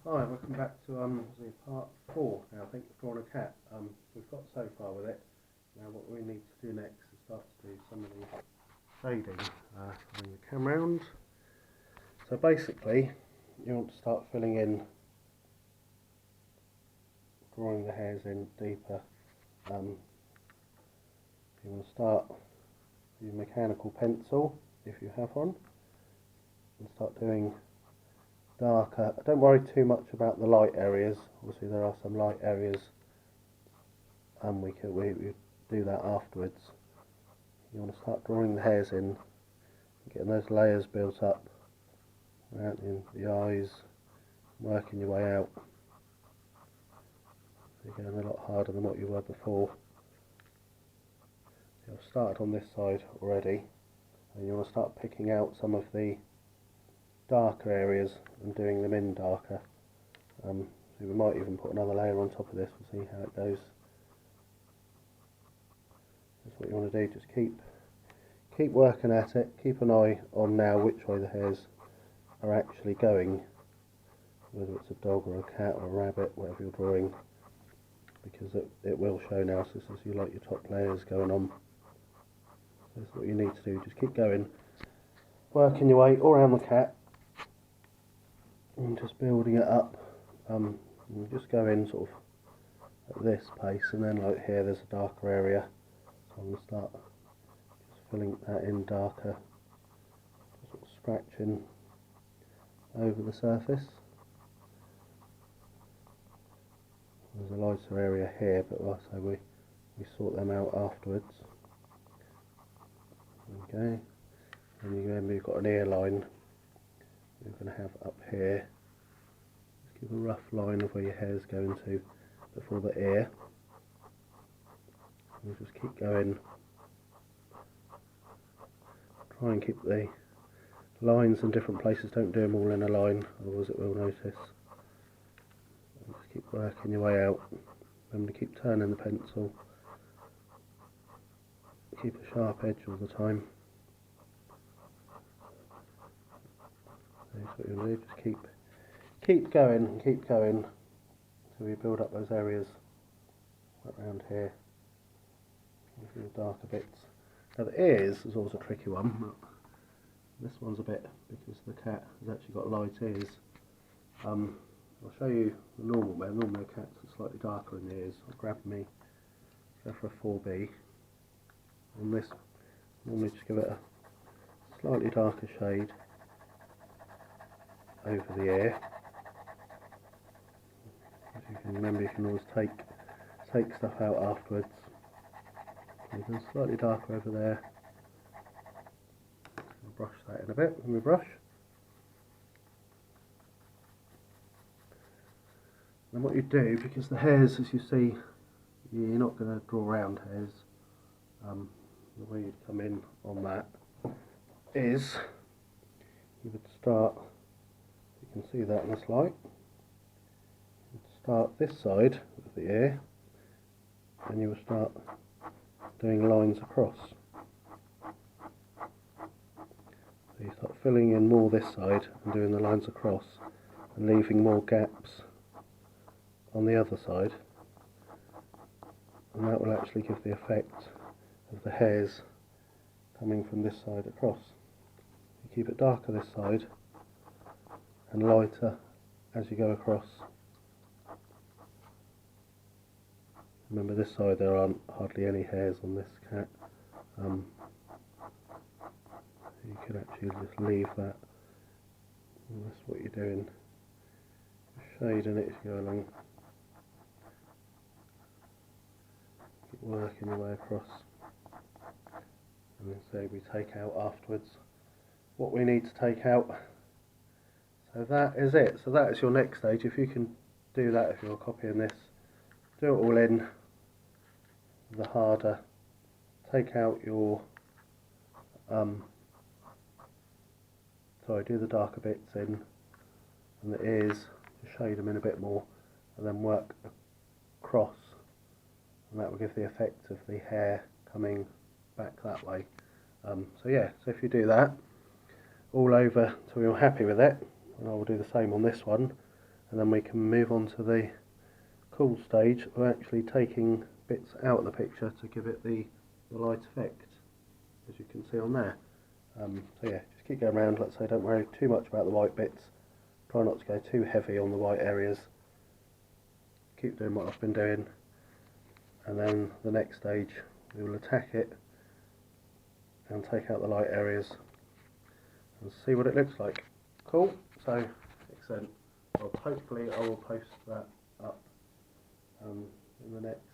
Hi, welcome back to part 4 now, I think, drawing a cat. We've got so far with it. Now what we need to do next is start to do some of the shading. Bring the camera round. So basically, you want to start filling in, drawing the hairs in deeper. You want to start with your mechanical pencil, if you have one, and start doing darker. Don't worry too much about the light areas. Obviously there are some light areas, and we do that afterwards. You want to start drawing the hairs in, getting those layers built up around in the eyes, working your way out. So you're going a lot harder than what you were before. So I've started on this side already, and you want to start picking out some of the darker areas and doing them in darker. So we might even put another layer on top of this and see how it goes. That's what you want to do. Just keep working at it. Keep an eye on now which way the hairs are actually going, whether it's a dog or a cat or a rabbit, whatever you're drawing, because it will show now. So this is your top layers going on. So that's what you need to do. Just keep going, working your way all around the cat, and just building it up. You just go in sort of at this pace, and then like here there's a darker area, so I'm going to start just filling that in darker, just sort of scratching over the surface. There's a lighter area here, but like I say, we sort them out afterwards. Okay, and you remember you've got an ear line you're going to have up here. Just give a rough line of where your hair's going to before the ear. And just keep going. Try and keep the lines in different places, don't do them all in a line, otherwise it will notice. And just keep working your way out. Remember to keep turning the pencil. Keep a sharp edge all the time. That's what you'll do, just keep going and keep going until we build up those areas right around here. A few darker bits. Now the ears is always a tricky one. This one's a bit, because the cat has actually got light ears. I'll show you the normal way. Normally a cat's slightly darker in the ears. I'll grab me, go for a 4B. On this, normally just give it a slightly darker shade over the ear. As you can remember, you can always take stuff out afterwards. You can slightly darker over there. I'll brush that in a bit with my brush. And what you do, because the hairs, as you see, you're not going to draw round hairs. The way you'd come in on that is you would start, you can see that in this light, you'd start this side of the ear, and you will start doing lines across. So you start filling in more this side and doing the lines across, and leaving more gaps on the other side, and that will actually give the effect of the hairs coming from this side across. You keep it darker this side and lighter as you go across. Remember this side there aren't hardly any hairs on this cat. You could actually just leave that, and that's what you're doing. Shading it as you go along. Keep working your way across. And then say we take out afterwards what we need to take out. So that is it. So that is your next stage. If you can do that, if you're copying this, do it all in, the harder. Take out your do the darker bits in, and the ears, just shade them in a bit more, and then work across, and that will give the effect of the hair coming back that way. So yeah, so if you do that all over until you're happy with it, and I will do the same on this one, and then we can move on to the cool stage of actually taking bits out of the picture to give it the light effect, as you can see on there. So yeah, just keep going around. Let's say don't worry too much about the white bits, try not to go too heavy on the white areas, keep doing what I've been doing, and then the next stage we will attack it and take out the light areas and see what it looks like. Cool, so excellent. Well, hopefully I will post that up in the next,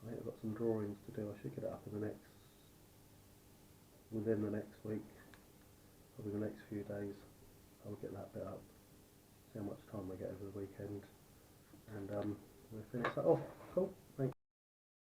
I think I've got some drawings to do. I should get it up in the next, within the next week, probably the next few days. I'll get that bit up, see how much time I get over the weekend, and we'll finish that off.